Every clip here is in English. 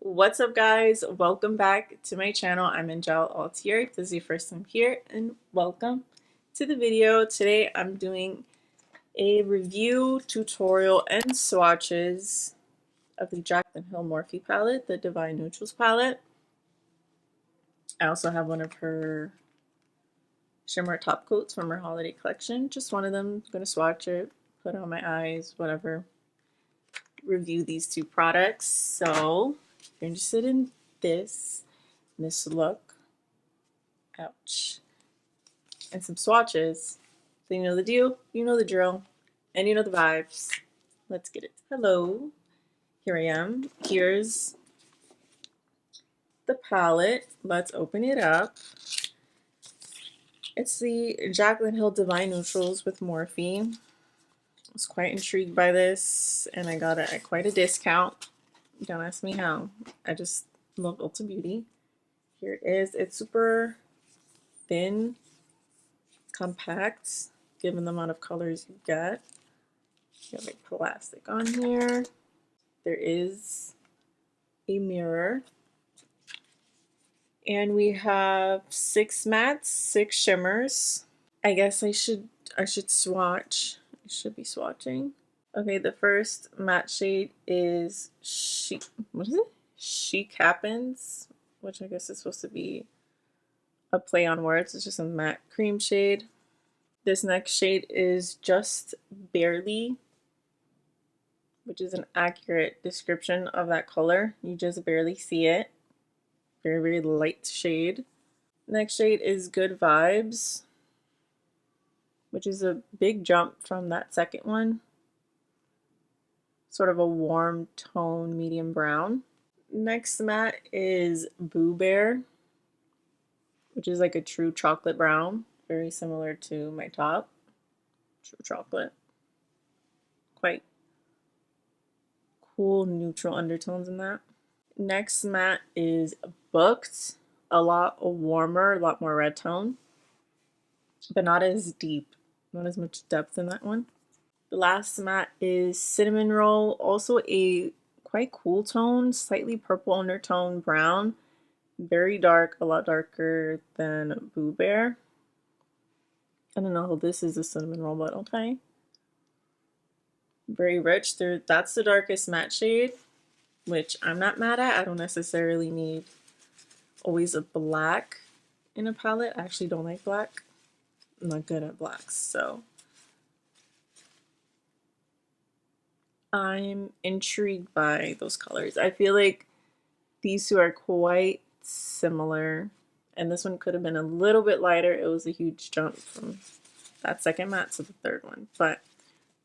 What's up, guys? Welcome back to my channel. I'm Angele Altieri. If this is your first time here, and welcome to the video. Today I'm doing a review, tutorial, and swatches of the Jaclyn Morphe palette, the Divine Neutrals palette. I also have one of her shimmer top coats from her holiday collection. Just one of them. I'm going to swatch it, put it on my eyes, whatever. Review these two products. So if you're interested in this look, ouch, and some swatches, then you know the deal, you know the drill, and you know the vibes. Let's get it. Hello, here I am. Here's the palette. Let's open it up. It's the Jaclyn Divine Neutrals with Morphe. I was quite intrigued by this, and I got it at quite a discount. Don't ask me how. I just love Ulta Beauty. Here it is. It's super thin, compact, given the amount of colors you get. You have like plastic on here. There is a mirror. And we have 6 mattes, 6 shimmers. I guess I should swatch. I should be swatching. Okay, the first matte shade is what is it? Chic Happens, which I guess is supposed to be a play on words. It's just a matte cream shade. This next shade is Just Barely, which is an accurate description of that color. You just barely see it. Very, very light shade. Next shade is Good Vibes, which is a big jump from that second one. Sort of a warm tone, medium brown. Next matte is Boo Bear, which is like a true chocolate brown, very similar to my top. True chocolate. Quite cool neutral undertones in that. Next matte is Booked, a lot warmer, a lot more red tone, but not as deep, not as much depth in that one. The last matte is Cinnamon Roll, also a quite cool tone, slightly purple undertone brown, very dark, a lot darker than Boo Bear. I don't know how this is a Cinnamon Roll, but okay. Very rich. That's the darkest matte shade, which I'm not mad at. I don't necessarily need always a black in a palette. I actually don't like black. I'm not good at blacks, so I'm intrigued by those colors. I feel like these two are quite similar, and this one could have been a little bit lighter. It was a huge jump from that second matte to the third one, but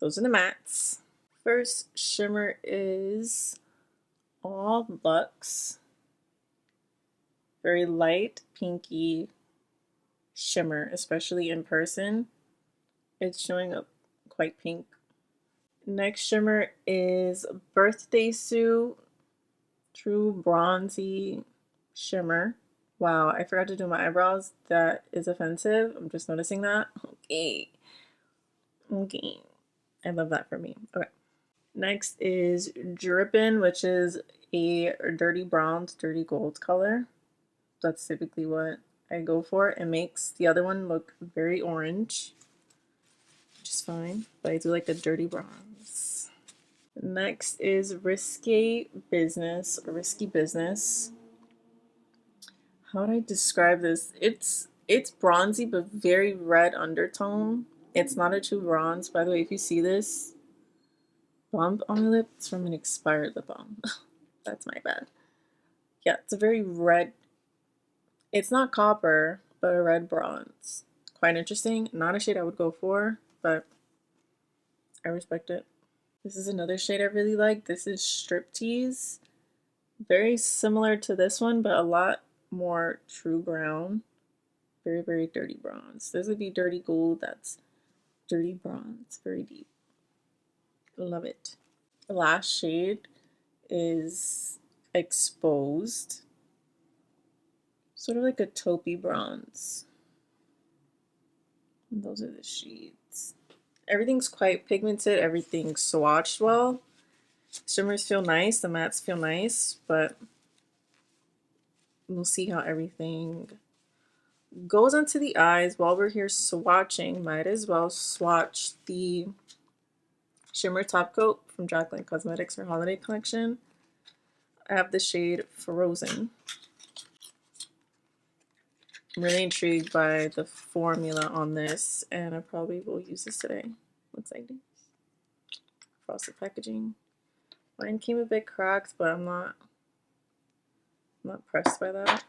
those are the mattes. First shimmer is All Luxe. Very light, pinky shimmer, especially in person. It's showing up quite pink. Next shimmer is Birthday Suit, true bronzy shimmer. Wow, I forgot to do my eyebrows. That is offensive. I'm just noticing that. Okay. I love that for me. Okay. Next is Drippin', which is a dirty bronze, dirty gold color. That's typically what I go for. It makes the other one look very orange, which is fine, but I do like the dirty bronze. Next is Risky Business, or Risky Business. How would I describe this? It's bronzy, but very red undertone. It's not a true bronze. By the way, if you see this bump on my lip, it's from an expired lip balm. That's my bad. Yeah, it's a very red. It's not copper, but a red bronze. Quite interesting. Not a shade I would go for, but I respect it. This is another shade I really like. This is Striptease. Very similar to this one, but a lot more true brown. Very, very dirty bronze. This would be dirty gold. That's dirty bronze. Very deep. Love it. The last shade is Exposed. Sort of like a taupey bronze. And those are the shades. Everything's quite pigmented. Everything's swatched well. Shimmers feel nice. The mattes feel nice, but we'll see how everything goes onto the eyes. While we're here swatching, might as well swatch the shimmer top coat from Jaclyn Cosmetics, her holiday collection. I have the shade Frozen. I'm really intrigued by the formula on this, and I probably will use this today. Looks like this. Frosted packaging. Mine came a bit cracked, but I'm not pressed by that.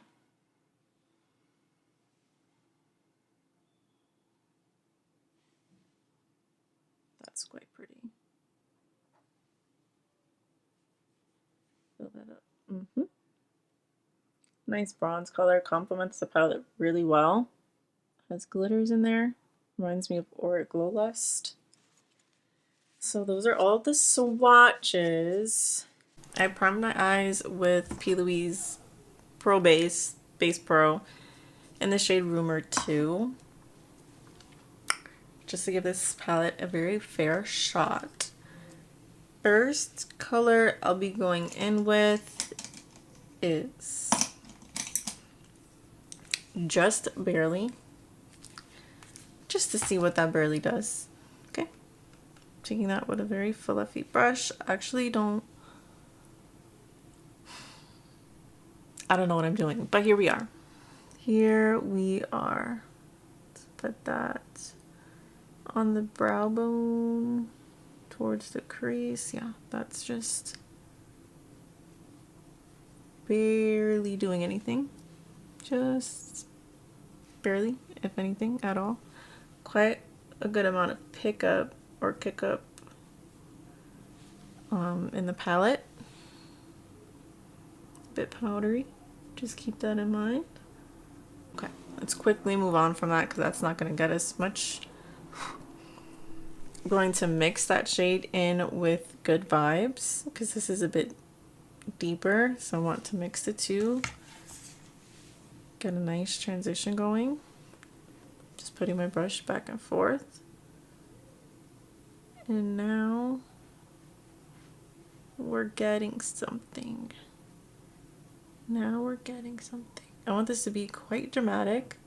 That's quite pretty. Fill that up. Nice bronze color, complements the palette really well. Has glitters in there. Reminds me of Auric Glow Lust. So those are all the swatches. I primed my eyes with P. Louise Pro Base Pro in the shade Rumor 2. Just to give this palette a very fair shot. First color I'll be going in with is Just Barely. Just to see what that barely does. Okay. Taking that with a very fluffy brush. Actually I don't know what I'm doing, but here we are. Here we are. Let's put that on the brow bone towards the crease. Yeah, that's just barely doing anything. Just barely, if anything, at all. Quite a good amount of pickup or kick up in the palette. A bit powdery. Just keep that in mind. Okay, let's quickly move on from that because that's not going to get us much. I'm going to mix that shade in with Good Vibes because this is a bit deeper, so I want to mix the two. Get a nice transition going. Just putting my brush back and forth. And now we're getting something. Now we're getting something. I want this to be quite dramatic.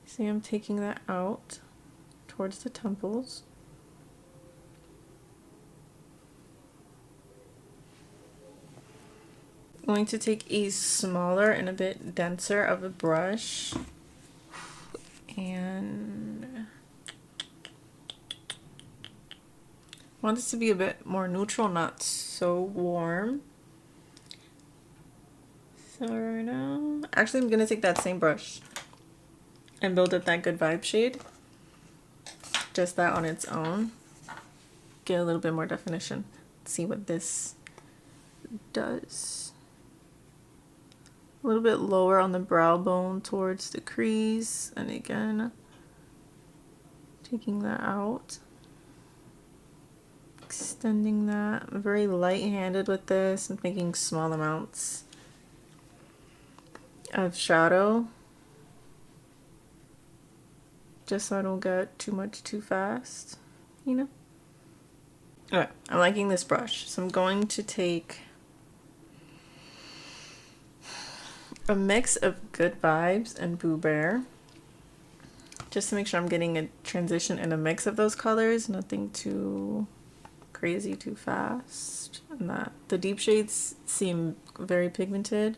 See, I'm taking that out towards the temples. I'm going to take a smaller and a bit denser of a brush and I want this to be a bit more neutral, not so warm. So right now, actually I'm going to take that same brush and build up that Good Vibe shade. Just that on its own. Get a little bit more definition. Let's see what this does. A little bit lower on the brow bone towards the crease. And again, taking that out. Extending that. I'm very light-handed with this. I'm making small amounts of shadow. Just so I don't get too much too fast, you know? Okay, I'm liking this brush. So I'm going to take a mix of Good Vibes and Boo Bear. Just to make sure I'm getting a transition and a mix of those colors. Nothing too crazy, too fast. And that the deep shades seem very pigmented.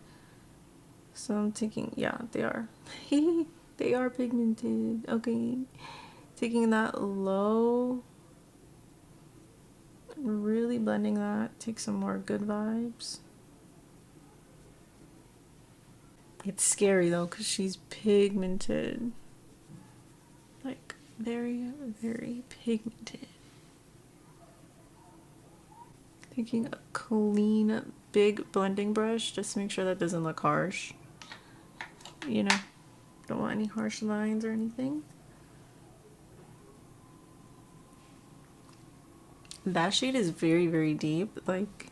So I'm taking, yeah, they are. They are pigmented. Okay. Taking that low. Really blending that. Take some more Good Vibes. It's scary though because she's pigmented. Like very, very pigmented. Taking a clean, big blending brush just to make sure that doesn't look harsh. You know, don't want any harsh lines or anything. That shade is very, very deep. Like,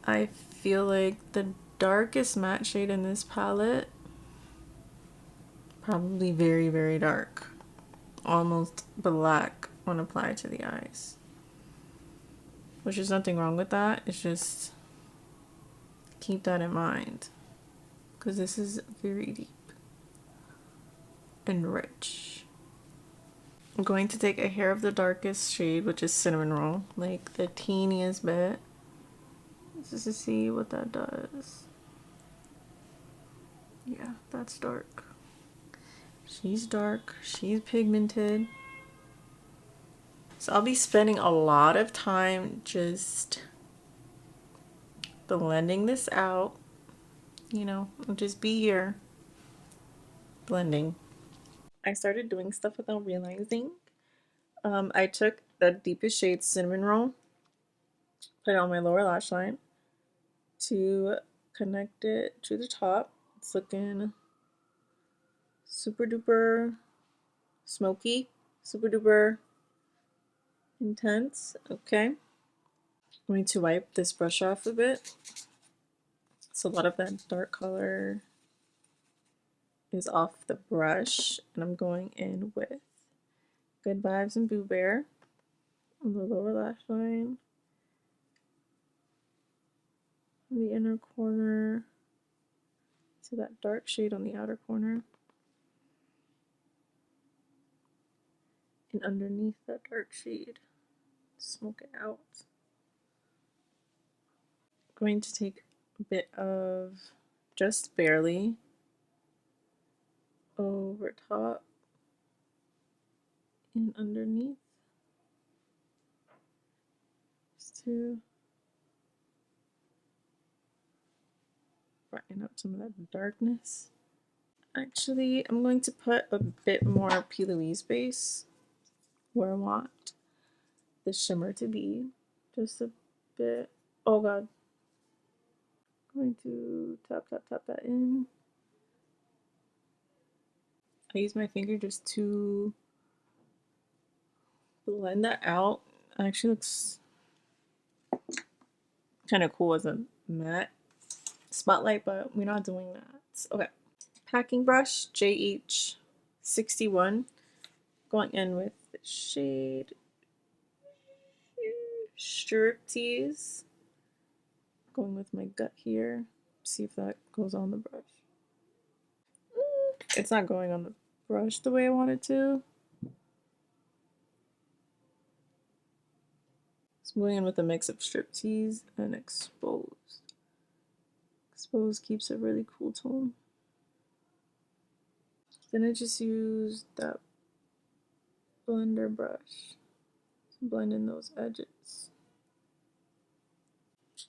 I feel like the darkest matte shade in this palette, probably very, very dark. Almost black when applied to the eyes. Which is nothing wrong with that. It's just keep that in mind, because this is very deep and rich. I'm going to take a hair of the darkest shade, which is Cinnamon Roll, like the teeniest bit, just to see what that does. Yeah, that's dark. She's dark, she's pigmented. So I'll be spending a lot of time just blending this out. You know, I'll just be here blending. I started doing stuff without realizing. I took the deepest shade Cinnamon Roll, put it on my lower lash line to connect it to the top. It's looking super duper smoky, super duper intense. Okay. I'm going to wipe this brush off a bit. So a lot of that dark color is off the brush, and I'm going in with Good Vibes and Boo Bear on the lower lash line, on the inner corner, to that dark shade on the outer corner, and underneath that dark shade, smoke it out. I'm going to take a bit of Just Barely over top and underneath, just to brighten up some of that darkness. Actually, I'm going to put a bit more P. Louise base where I want the shimmer to be. Just a bit. Oh god. I'm going to tap that in. I use my finger just to blend that out. It actually looks kind of cool as a matte spotlight, but we're not doing that. Okay. Packing brush, JH61. Going in with the shade Striptease. Going with my gut here. See if that goes on the brush. It's not going on the brush the way I want it to. So I'm going in with a mix of Striptease and Exposed. Exposed keeps a really cool tone. Then I just use that blender brush to blend in those edges.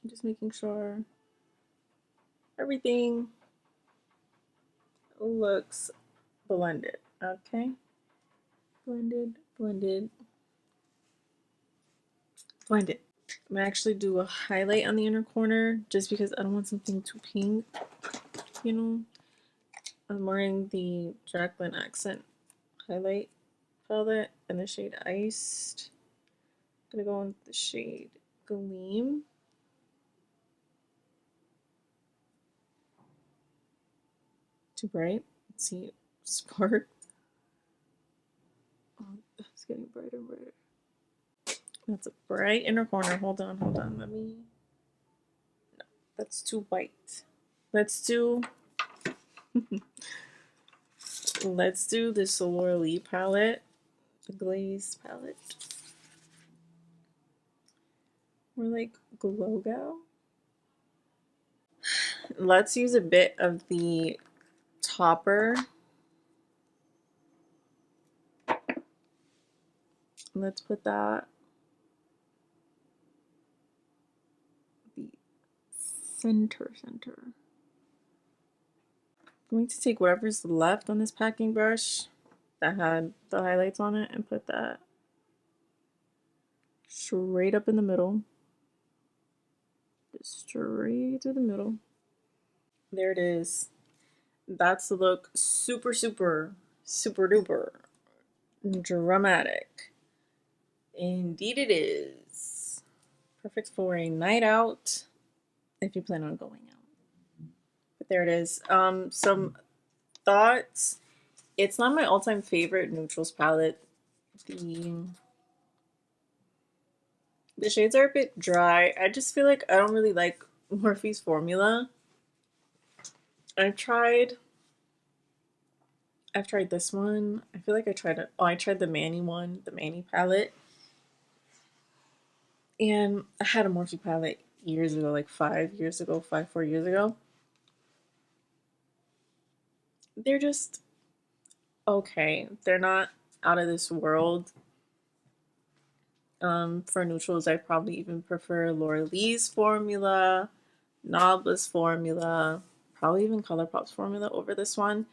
Just making sure everything looks blended. Okay, blended, blended, blended. I'm gonna actually do a highlight on the inner corner just because I don't want something too pink, you know. I'm wearing the Jaclyn Accent highlight palette in the shade Iced. I'm gonna go in the shade Gleam. Too bright. Let's see, spark. Oh, it's getting brighter and brighter. That's a bright inner corner. Hold on. Let me. No, that's too white. Let's do. Let's do the Solar Lee palette, the Glaze palette. We're like Glow Gal. Let's use a bit of the topper. Let's put that the center. I'm going to take whatever's left on this packing brush that had the highlights on it and put that straight up in the middle. Just straight through the middle. There it is. That's the look. Super duper dramatic. Indeed it is. Perfect for a night out if you plan on going out. But there it is. Some thoughts. It's not my all-time favorite neutrals palette. The shades are a bit dry. I just feel like I don't really like Morphe's formula. I've tried this one. I feel like I tried it. Oh, I tried the Manny one, the Manny palette. And I had a Morphe palette years ago, like 4 years ago. They're just okay. They're not out of this world. For neutrals, I probably even prefer Laura Lee's formula, Nabla's formula, probably even ColourPop's formula over this one.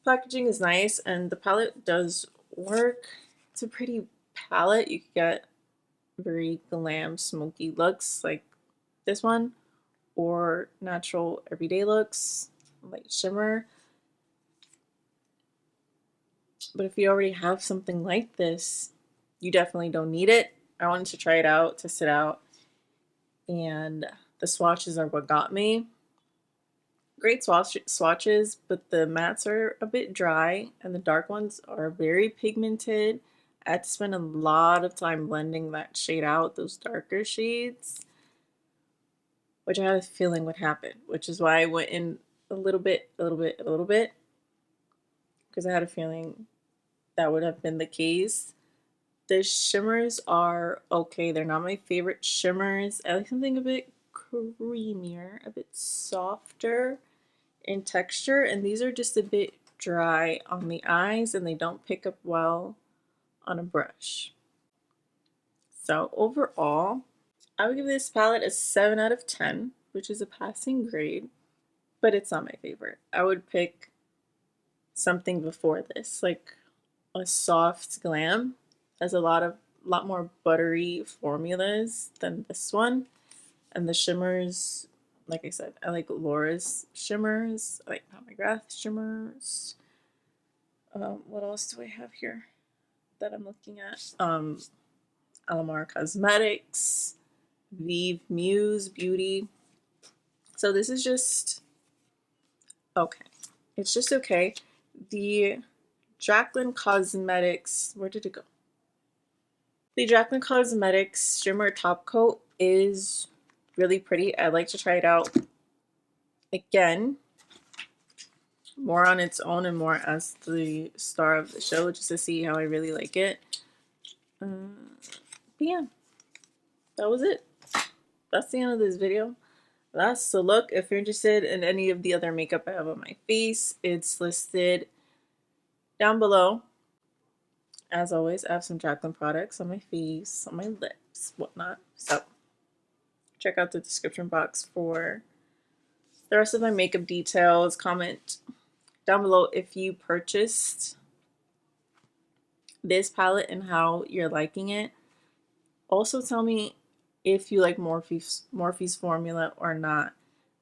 Packaging is nice, and the palette does work. It's a pretty palette. You could get very glam, smoky looks like this one, or natural everyday looks, like shimmer. But if you already have something like this, you definitely don't need it. I wanted to try it out, test it out, and the swatches are what got me. Great swatches, but the mattes are a bit dry, and the dark ones are very pigmented. I had to spend a lot of time blending that shade out, those darker shades, which I had a feeling would happen, which is why I went in a little bit, because I had a feeling that would have been the case. The shimmers are okay. They're not my favorite shimmers. I like something a bit creamier, a bit softer in texture, and these are just a bit dry on the eyes and they don't pick up well on a brush. So overall, I would give this palette a 7 out of 10, which is a passing grade, but it's not my favorite. I would pick something before this, like a soft glam. Has a lot more buttery formulas than this one, and the shimmers, like I said, I like Laura's shimmers. I like Pat McGrath shimmers. What else do I have here that I'm looking at? Alamar Cosmetics, Vive Muse Beauty. So this is just okay. It's just okay. The Jaclyn Cosmetics, where did it go? The Jaclyn Cosmetics Shimmer Top Coat is really pretty. I'd like to try it out again, more on its own and more as the star of the show, just to see how I really like it. But yeah, that was it. That's the end of this video. That's the look. If you're interested in any of the other makeup I have on my face, it's listed down below. As always, I have some Jaclyn products on my face, on my lips, whatnot. So check out the description box for the rest of my makeup details. Comment down below if you purchased this palette and how you're liking it. Also tell me if you like Morphe's formula or not.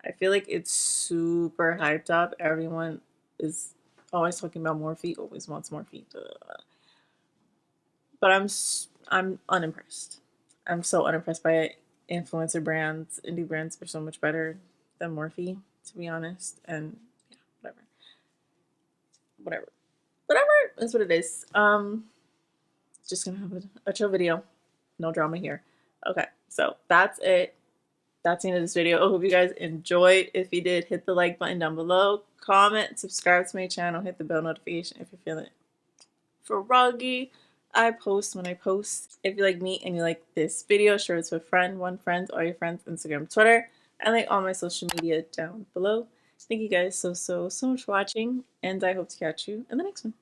I feel like it's super hyped up. Everyone is always talking about Morphe, always wants Morphe. But I'm unimpressed. I'm so unimpressed by it. Influencer brands, indie brands are so much better than Morphe, to be honest. And yeah, whatever is what it is. Just gonna have a chill video, no drama here. Okay, so that's it. That's the end of this video. I hope you guys enjoyed. If you did, hit the like button down below, comment, subscribe to my channel, hit the bell notification if you're feeling froggy. I post when I post. If you like me and you like this video, share it with a friend, all your friends, Instagram, Twitter, and like all my social media down below. Thank you guys so much for watching, and I hope to catch you in the next one.